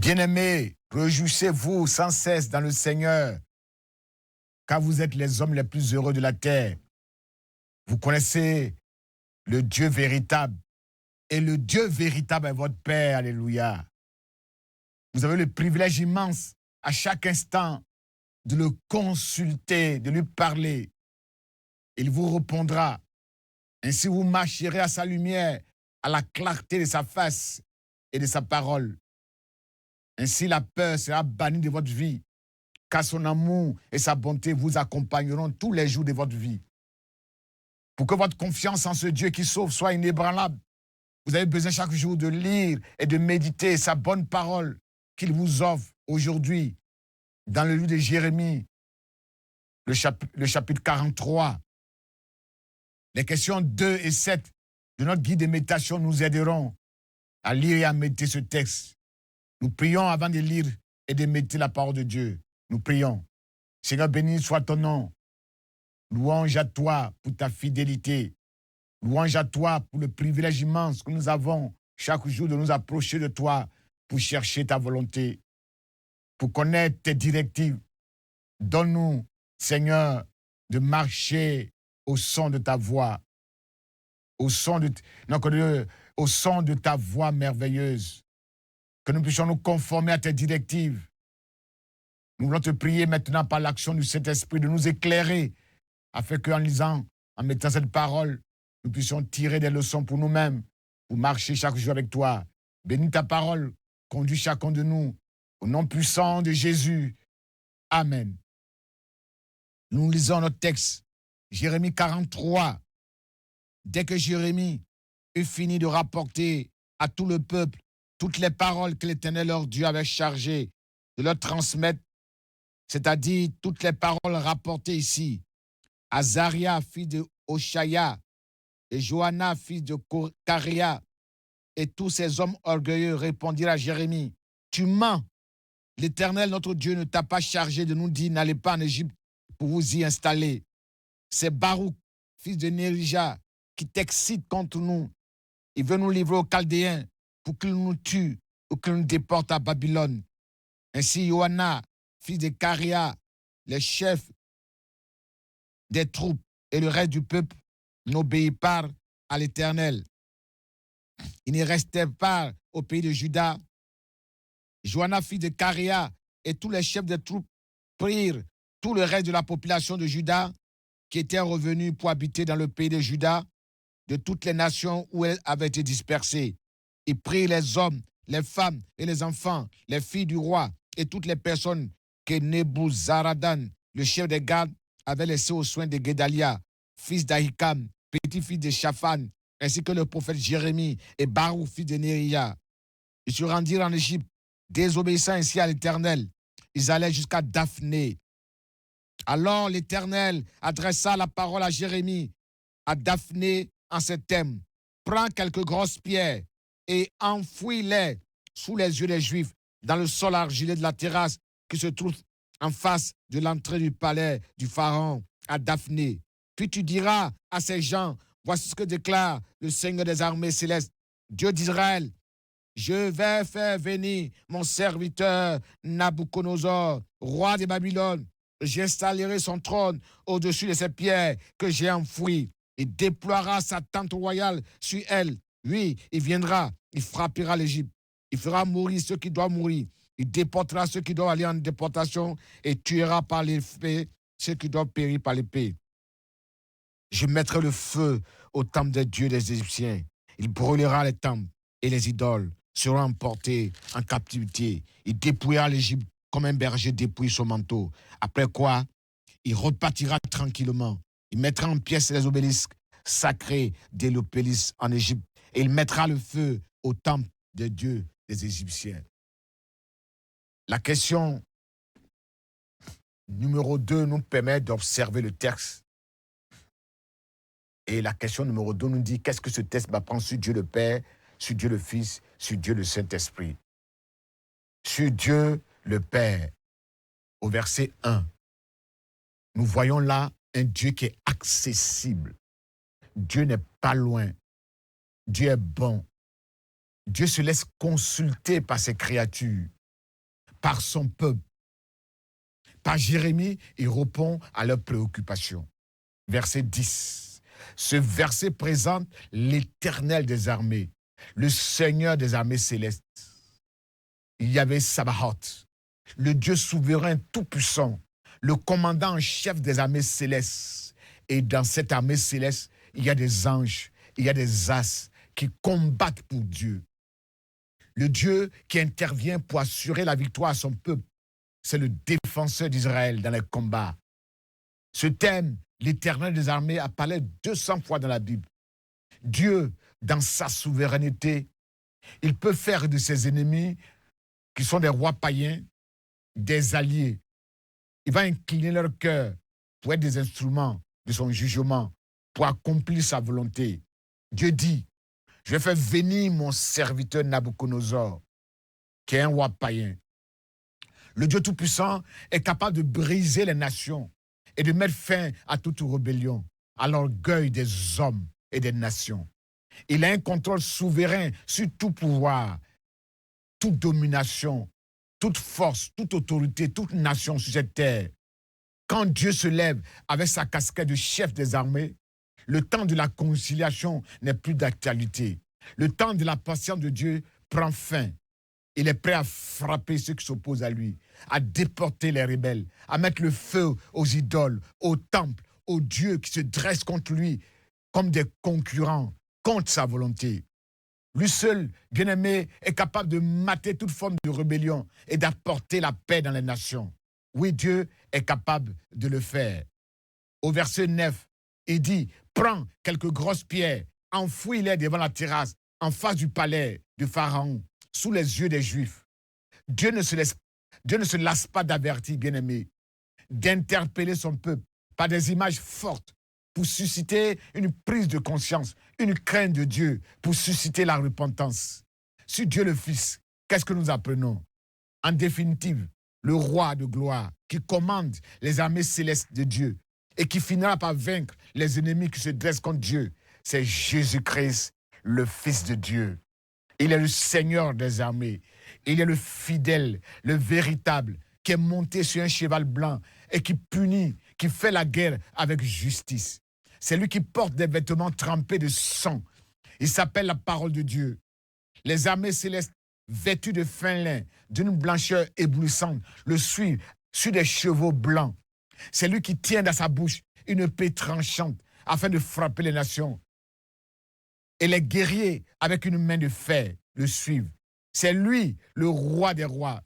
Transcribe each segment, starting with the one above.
Bien-aimés, réjouissez-vous sans cesse dans le Seigneur, car vous êtes les hommes les plus heureux de la terre. Vous connaissez le Dieu véritable, et le Dieu véritable est votre Père. Alléluia. Vous avez le privilège immense à chaque instant de le consulter, de lui parler. Il vous répondra. Ainsi, vous marcherez à sa lumière, à la clarté de sa face et de sa parole. Ainsi, la peur sera bannie de votre vie, car son amour et sa bonté vous accompagneront tous les jours de votre vie. Pour que votre confiance en ce Dieu qui sauve soit inébranlable, vous avez besoin chaque jour de lire et de méditer sa bonne parole qu'il vous offre aujourd'hui dans le livre de Jérémie, le chapitre 43. Les questions 2 et 7 de notre guide de méditation nous aideront à lire et à méditer ce texte. Nous prions avant de lire et de méditer la parole de Dieu. Nous prions. Seigneur, béni soit ton nom. Louange à toi pour ta fidélité. Louange à toi pour le privilège immense que nous avons chaque jour de nous approcher de toi pour chercher ta volonté, pour connaître tes directives. Donne-nous, Seigneur, de marcher au son de ta voix, au son de ta voix merveilleuse, que nous puissions nous conformer à tes directives. Nous voulons te prier maintenant par l'action du Saint-Esprit de nous éclairer, afin qu'en lisant, en mettant cette parole, nous puissions tirer des leçons pour nous-mêmes, pour marcher chaque jour avec toi. Bénis ta parole, conduis chacun de nous, au nom puissant de Jésus. Amen. Nous lisons notre texte, Jérémie 43. Dès que Jérémie eut fini de rapporter à tout le peuple toutes les paroles que l'Éternel leur Dieu avait chargé de leur transmettre, c'est-à-dire toutes les paroles rapportées ici, Azaria, fils de Oshaya, et Johanna, fils de Caria, et tous ces hommes orgueilleux répondirent à Jérémie, « Tu mens, l'Éternel, notre Dieu, ne t'a pas chargé de nous dire, n'allez pas en Égypte pour vous y installer. C'est Baruch, fils de Nérija, qui t'excite contre nous. Il veut nous livrer aux Chaldéens pour qu'ils nous tuent ou qu'ils nous déportent à Babylone. Ainsi, Johanna, fils de Caria, les chefs des troupes et le reste du peuple n'obéit pas à l'Éternel. Il ne restait pas au pays de Juda. Johanna, fils de Caria, et tous les chefs des troupes prirent tout le reste de la population de Juda qui était revenue pour habiter dans le pays de Juda, de toutes les nations où elle avait été dispersée. Ils prirent les hommes, les femmes et les enfants, les filles du roi et toutes les personnes que Nebuzaradan, le chef des gardes, avait laissées aux soins de Guédalia, fils d'Ahikam, petit-fils de Shaphan, ainsi que le prophète Jérémie et Baruch, fils de Néria. Ils se rendirent en Égypte, désobéissant ainsi à l'Éternel. Ils allaient jusqu'à Daphné. Alors l'Éternel adressa la parole à Jérémie, à Daphné, en ces termes. Prends quelques grosses pierres et enfouis-les sous les yeux des Juifs dans le sol argileux de la terrasse qui se trouve en face de l'entrée du palais du Pharaon à Daphné. Puis tu diras à ces gens, voici ce que déclare le Seigneur des armées célestes, Dieu d'Israël. Je vais faire venir mon serviteur Nabuchodonosor, roi de Babylone. J'installerai son trône au-dessus de ces pierres que j'ai enfouies. Il déploiera sa tente royale sur elle. Oui, il viendra, il frappera l'Égypte. Il fera mourir ceux qui doivent mourir. Il déportera ceux qui doivent aller en déportation et tuera par l'épée ceux qui doivent périr par l'épée. Je mettrai le feu au temple des dieux des Égyptiens. Il brûlera les temples et les idoles seront emportés en captivité. Il dépouillera l'Égypte comme un berger dépouille son manteau. Après quoi, il repartira tranquillement. Il mettra en pièces les obélisques sacrés de l'Opélis en Égypte et il mettra le feu au temple des dieux des Égyptiens. La question numéro 2 nous permet d'observer le texte. Et la question numéro 2 nous dit qu'est-ce que ce texte m'apprend sur Dieu le Père, sur Dieu le Fils, sur Dieu le Saint-Esprit. Sur Dieu le Père, au verset 1, nous voyons là un Dieu qui est accessible. Dieu n'est pas loin. Dieu est bon. Dieu se laisse consulter par ses créatures. par son peuple. Par Jérémie, il répond à leurs préoccupations. Verset 10. Ce verset présente l'Éternel des armées, le Seigneur des armées célestes. Il y avait Sabaoth, le Dieu souverain tout-puissant, le commandant en chef des armées célestes. Et dans cette armée céleste, il y a des anges, il y a des as qui combattent pour Dieu. Le Dieu qui intervient pour assurer la victoire à son peuple, c'est le défenseur d'Israël dans les combats. Ce thème, l'Éternel des armées, apparaît 200 fois dans la Bible. Dieu, dans sa souveraineté, il peut faire de ses ennemis, qui sont des rois païens, des alliés. Il va incliner leur cœur pour être des instruments de son jugement, pour accomplir sa volonté. Dieu dit, je vais faire venir mon serviteur Nabuchodonosor, qui est un roi païen. Le Dieu Tout-Puissant est capable de briser les nations et de mettre fin à toute rébellion, à l'orgueil des hommes et des nations. Il a un contrôle souverain sur tout pouvoir, toute domination, toute force, toute autorité, toute nation sur cette terre. Quand Dieu se lève avec sa casquette de chef des armées, le temps de la conciliation n'est plus d'actualité. Le temps de la patience de Dieu prend fin. Il est prêt à frapper ceux qui s'opposent à lui, à déporter les rebelles, à mettre le feu aux idoles, aux temples, aux dieux qui se dressent contre lui comme des concurrents, contre sa volonté. Lui seul, bien-aimé, est capable de mater toute forme de rébellion et d'apporter la paix dans les nations. Oui, Dieu est capable de le faire. Au verset 9, il dit, prends quelques grosses pierres, enfouis-les devant la terrasse, en face du palais de Pharaon, sous les yeux des Juifs. Dieu ne se lasse pas d'avertir, bien-aimé, d'interpeller son peuple par des images fortes pour susciter une prise de conscience, une crainte de Dieu, pour susciter la repentance. Sur Dieu le Fils, qu'est-ce que nous apprenons? En définitive, le roi de gloire qui commande les armées célestes de Dieu et qui finira par vaincre les ennemis qui se dressent contre Dieu, c'est Jésus-Christ, le Fils de Dieu. Il est le Seigneur des armées. Il est le fidèle, le véritable, qui est monté sur un cheval blanc et qui punit, qui fait la guerre avec justice. C'est lui qui porte des vêtements trempés de sang. Il s'appelle la parole de Dieu. Les armées célestes, vêtues de fin lin, d'une blancheur éblouissante, le suivent sur des chevaux blancs. C'est lui qui tient dans sa bouche une épée tranchante afin de frapper les nations. Et les guerriers, avec une main de fer, le suivent. C'est lui, le roi des rois,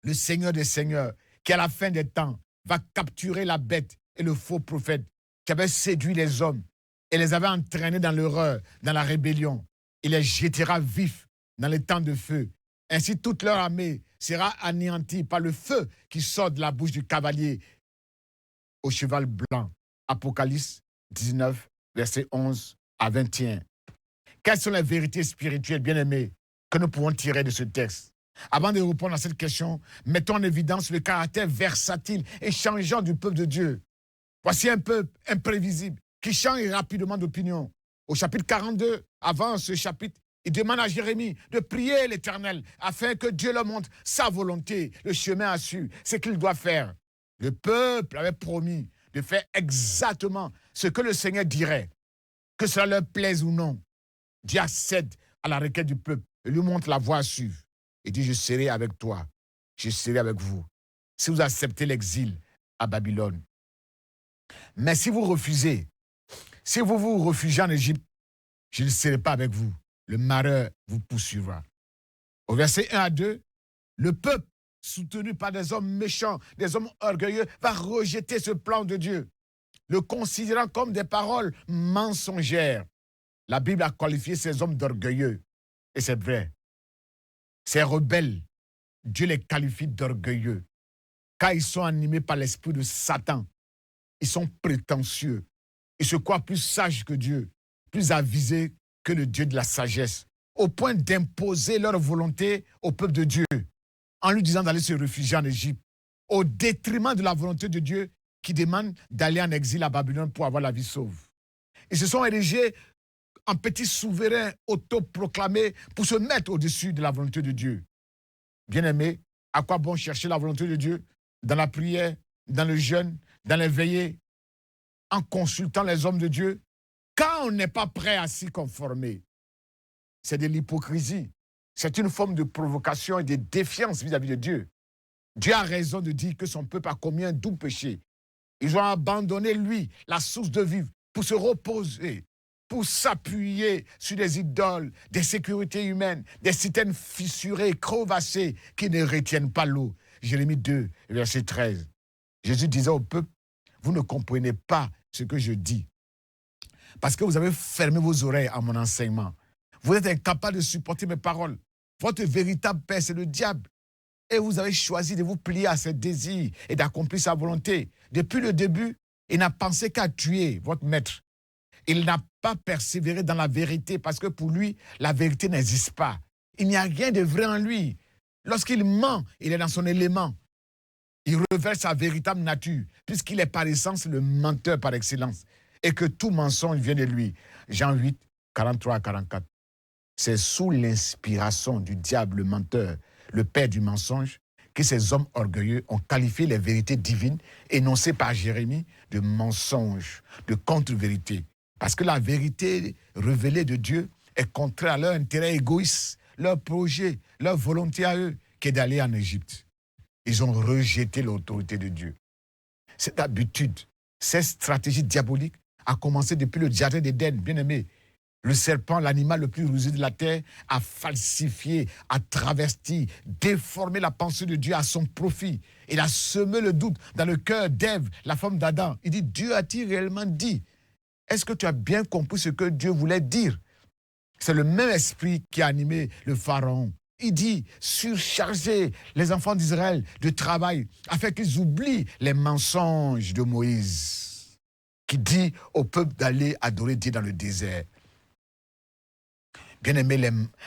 le Seigneur des seigneurs, qui à la fin des temps va capturer la bête et le faux prophète qui avait séduit les hommes et les avait entraînés dans l'horreur, dans la rébellion. Il les jettera vifs dans les temps de feu. Ainsi, toute leur armée sera anéantie par le feu qui sort de la bouche du cavalier au cheval blanc. Apocalypse 19, versets 11 à 21. Quelles sont les vérités spirituelles, bien-aimées, que nous pouvons tirer de ce texte? Avant de répondre à cette question, mettons en évidence le caractère versatile et changeant du peuple de Dieu. Voici un peuple imprévisible qui change rapidement d'opinion. Au chapitre 42, avant ce chapitre, il demande à Jérémie de prier l'Éternel afin que Dieu leur montre sa volonté, le chemin à suivre, ce qu'il doit faire. Le peuple avait promis de faire exactement ce que le Seigneur dirait, que cela leur plaise ou non. Dieu accède à la requête du peuple et lui montre la voie à suivre. Il dit, je serai avec toi, je serai avec vous. Si vous acceptez l'exil à Babylone. Mais si vous refusez, si vous vous réfugiez en Égypte, je ne serai pas avec vous. Le malheur vous poursuivra. Au verset 1 à 2, le peuple, soutenu par des hommes méchants, des hommes orgueilleux, va rejeter ce plan de Dieu, le considérant comme des paroles mensongères. La Bible a qualifié ces hommes d'orgueilleux. Et c'est vrai. Ces rebelles, Dieu les qualifie d'orgueilleux. Car ils sont animés par l'esprit de Satan. Ils sont prétentieux. Ils se croient plus sages que Dieu, plus avisés que le Dieu de la sagesse, au point d'imposer leur volonté au peuple de Dieu, en lui disant d'aller se réfugier en Égypte, au détriment de la volonté de Dieu qui demande d'aller en exil à Babylone pour avoir la vie sauve. Ils se sont érigés en petits souverains autoproclamés pour se mettre au-dessus de la volonté de Dieu. Bien-aimés, À quoi bon chercher la volonté de Dieu? Dans la prière, dans le jeûne, dans les veillées, en consultant les hommes de Dieu, quand on n'est pas prêt à s'y conformer. C'est de l'hypocrisie. C'est une forme de provocation et de défiance vis-à-vis de Dieu. Dieu a raison de dire que son peuple a commis un doux péché. Ils ont abandonné, lui, la source de vivre, pour se reposer, pour s'appuyer sur des idoles, des sécurités humaines, des citernes fissurées, crevassées, qui ne retiennent pas l'eau. Jérémie 2, verset 13. Jésus disait au peuple, vous ne comprenez pas ce que je dis, parce que vous avez fermé vos oreilles à mon enseignement. Vous êtes incapable de supporter mes paroles. Votre véritable père, c'est le diable. Et vous avez choisi de vous plier à ses désirs et d'accomplir sa volonté. Depuis le début, il n'a pensé qu'à tuer votre maître. Il n'a pas persévéré dans la vérité parce que pour lui, la vérité n'existe pas. Il n'y a rien de vrai en lui. Lorsqu'il ment, il est dans son élément. Il révèle sa véritable nature puisqu'il est par essence le menteur par excellence et que tout mensonge vient de lui. Jean 8, 43 à 44. C'est sous l'inspiration du diable menteur, le père du mensonge, que ces hommes orgueilleux ont qualifié les vérités divines énoncées par Jérémie de mensonges, de contre-vérité. Parce que la vérité révélée de Dieu est contraire à leur intérêt égoïste, leur projet, leur volonté à eux, qui est d'aller en Égypte. Ils ont rejeté l'autorité de Dieu. Cette habitude, cette stratégie diabolique a commencé depuis le jardin d'Éden, bien aimé. Le serpent, l'animal le plus rusé de la terre, a falsifié, a travesti, déformé la pensée de Dieu à son profit. Il a semé le doute dans le cœur d'Ève, la femme d'Adam. Il dit, Dieu a-t-il réellement dit? Est-ce que tu as bien compris ce que Dieu voulait dire? C'est le même esprit qui a animé le pharaon. Il dit, surchargez les enfants d'Israël de travail afin qu'ils oublient les mensonges de Moïse, qui dit au peuple d'aller adorer Dieu dans le désert. Bien aimé,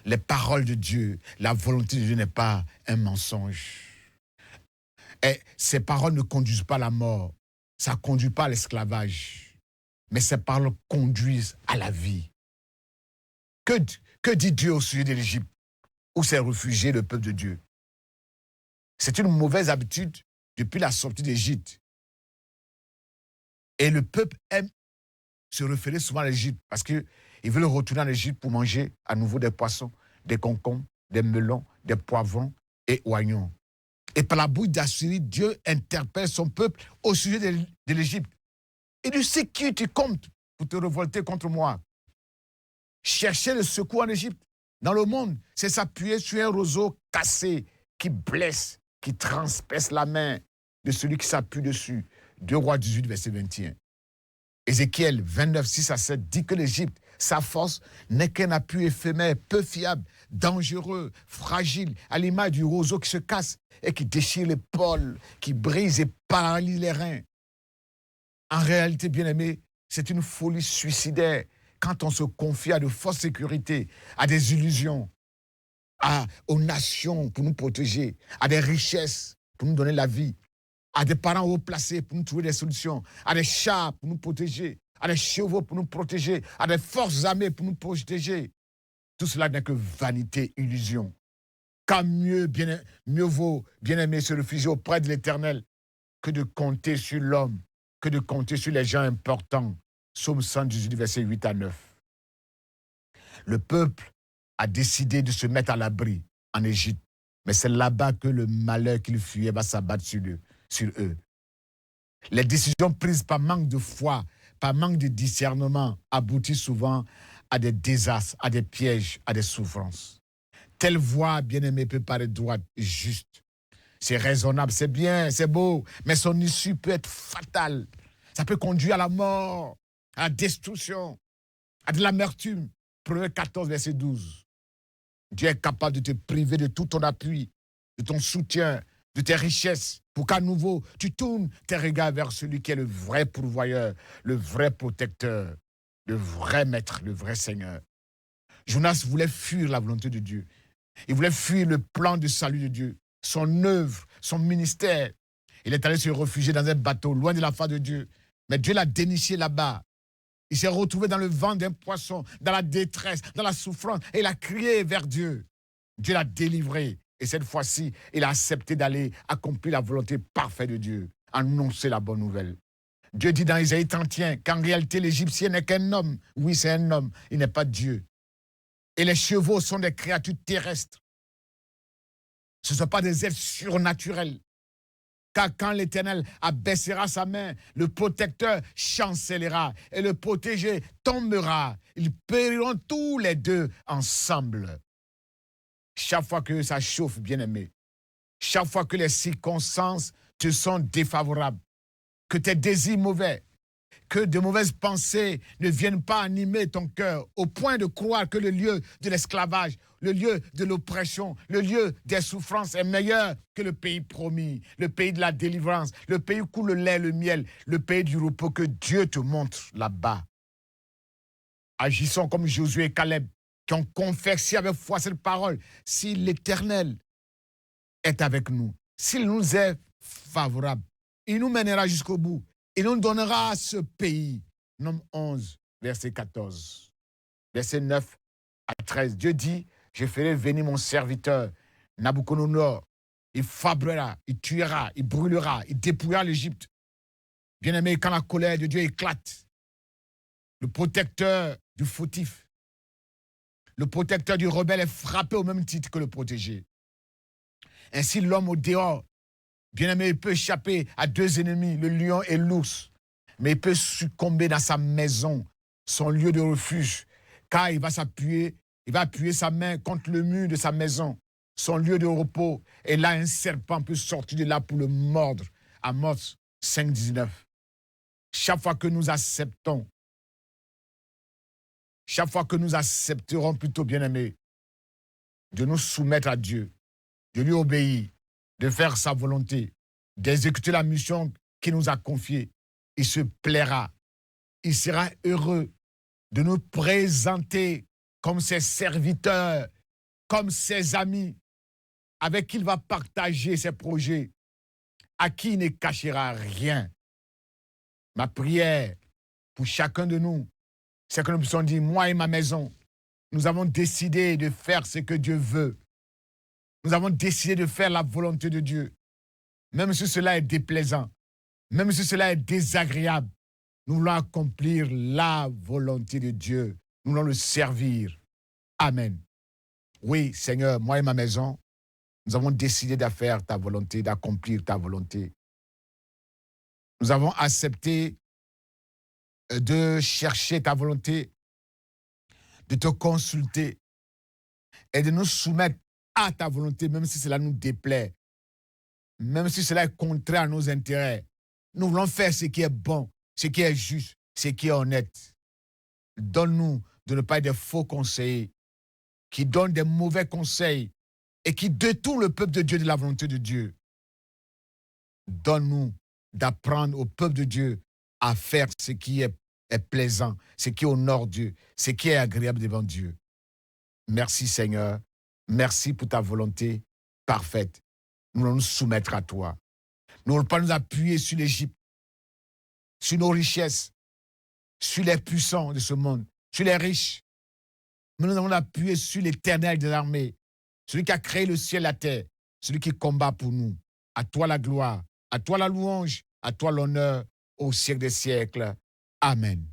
les paroles de Dieu, la volonté de Dieu n'est pas un mensonge. Et ces paroles ne conduisent pas à la mort, ça ne conduit pas à l'esclavage, mais ces paroles conduisent à la vie. Que dit Dieu au sujet de l'Égypte, où s'est réfugié le peuple de Dieu? C'est une mauvaise habitude depuis la sortie d'Égypte. Et le peuple aime se référer souvent à l'Égypte parce qu'ils veulent retourner en Égypte pour manger à nouveau des poissons, des concombres, des melons, des poivrons et oignons. Et par la bouche d'Assyrie, Dieu interpelle son peuple au sujet de l'Égypte. Il dit, c'est qui tu comptes pour te révolter contre moi? Chercher le secours en Égypte, dans le monde, c'est s'appuyer sur un roseau cassé qui blesse, qui transperce la main de celui qui s'appuie dessus. 2 Rois 18, verset 21. Ézéchiel 29, 6 à 7 dit que l'Égypte, sa force n'est qu'un appui éphémère, peu fiable, dangereux, fragile, à l'image du roseau qui se casse et qui déchire l'épaule, qui brise et paralyse les reins. En réalité, bien aimé, c'est une folie suicidaire quand on se confie à de fausses sécurités, à des illusions, aux nations pour nous protéger, à des richesses pour nous donner la vie, à des parents haut placés pour nous trouver des solutions, à des chats pour nous protéger, à des chevaux pour nous protéger, à des forces armées pour nous protéger. Tout cela n'est que vanité, illusion. Car mieux vaut, bien-aimé, se réfugier auprès de l'Éternel que de compter sur l'homme, que de compter sur les gens importants. Psaume 118, verset 8 à 9. Le peuple a décidé de se mettre à l'abri en Égypte, mais c'est là-bas que le malheur qu'ils fuyaient va s'abattre sur eux. Les décisions prises par manque de foi, par manque de discernement, aboutissent souvent à des désastres, à des pièges, à des souffrances. Telle voie, bien-aimée, peut paraître droite, juste. C'est raisonnable, c'est bien, c'est beau, mais son issue peut être fatale. Ça peut conduire à la mort, à la destruction, à de l'amertume. Proverbe 14, verset 12. Dieu est capable de te priver de tout ton appui, de ton soutien, de tes richesses, pour qu'à nouveau, tu tournes tes regards vers celui qui est le vrai pourvoyeur, le vrai protecteur, le vrai maître, le vrai Seigneur. Jonas voulait fuir la volonté de Dieu. Il voulait fuir le plan de salut de Dieu, son œuvre, son ministère. Il est allé se réfugier dans un bateau, loin de la face de Dieu. Mais Dieu l'a déniché là-bas. Il s'est retrouvé dans le ventre d'un poisson, dans la détresse, dans la souffrance, et il a crié vers Dieu. Dieu l'a délivré. Et cette fois-ci, il a accepté d'aller accomplir la volonté parfaite de Dieu, annoncer la bonne nouvelle. Dieu dit dans Isaïe 31 qu'en réalité, l'Égyptien n'est qu'un homme. Oui, c'est un homme, il n'est pas Dieu. Et les chevaux sont des créatures terrestres. Ce ne sont pas des êtres surnaturels. Car quand l'Éternel abaissera sa main, le protecteur chancellera et le protégé tombera. Ils périront tous les deux ensemble. Chaque fois que ça chauffe, bien-aimé, chaque fois que les circonstances te sont défavorables, que tes désirs mauvais, que de mauvaises pensées ne viennent pas animer ton cœur au point de croire que le lieu de l'esclavage, le lieu de l'oppression, le lieu des souffrances est meilleur que le pays promis, le pays de la délivrance, le pays où coule le lait et le miel, le pays du repos que Dieu te montre là-bas. Agissons comme Josué et Caleb qui ont confessé avec foi cette parole. Si l'Éternel est avec nous, s'il nous est favorable, il nous mènera jusqu'au bout. Il nous donnera ce pays. Nom 11, verset 14. Verset 9 à 13. Dieu dit, je ferai venir mon serviteur, Nabuchodonosor. Il frappera, il tuera, il brûlera, il dépouillera l'Égypte. Bien-aimé, quand la colère de Dieu éclate, le protecteur du fautif, le protecteur du rebelle est frappé au même titre que le protégé. Ainsi, l'homme au dehors, bien-aimé, il peut échapper à deux ennemis, le lion et l'ours, mais il peut succomber dans sa maison, son lieu de refuge, car il va appuyer sa main contre le mur de sa maison, son lieu de repos, et là, un serpent peut sortir de là pour le mordre. Amos 5, 19. Chaque fois que nous acceptons, chaque fois que nous accepterons plutôt, bien-aimé, de nous soumettre à Dieu, de lui obéir, de faire sa volonté, d'exécuter la mission qu'il nous a confiée, il se plaira. Il sera heureux de nous présenter comme ses serviteurs, comme ses amis, avec qui il va partager ses projets, à qui il ne cachera rien. Ma prière pour chacun de nous, c'est que nous puissions dire, moi et ma maison, nous avons décidé de faire ce que Dieu veut. Nous avons décidé de faire la volonté de Dieu. Même si cela est déplaisant, même si cela est désagréable, nous voulons accomplir la volonté de Dieu. Nous voulons le servir. Amen. Oui, Seigneur, moi et ma maison, nous avons décidé de faire ta volonté, d'accomplir ta volonté. Nous avons accepté de chercher ta volonté, de te consulter et de nous soumettre à ta volonté, même si cela nous déplaît, même si cela est contraire à nos intérêts. Nous voulons faire ce qui est bon, ce qui est juste, ce qui est honnête. Donne-nous de ne pas être des faux conseillers qui donnent des mauvais conseils et qui détournent le peuple de Dieu de la volonté de Dieu. Donne-nous d'apprendre au peuple de Dieu à faire ce qui est plaisant, ce qui honore Dieu, ce qui est agréable devant Dieu. Merci Seigneur, merci pour ta volonté parfaite. Nous allons nous soumettre à toi. Nous ne voulons pas nous appuyer sur l'Égypte, sur nos richesses, sur les puissants de ce monde, sur les riches. Mais nous allons nous appuyer sur l'Éternel des armées, celui qui a créé le ciel et la terre, celui qui combat pour nous. À toi la gloire, à toi la louange, à toi l'honneur, au siècle des siècles. Amen.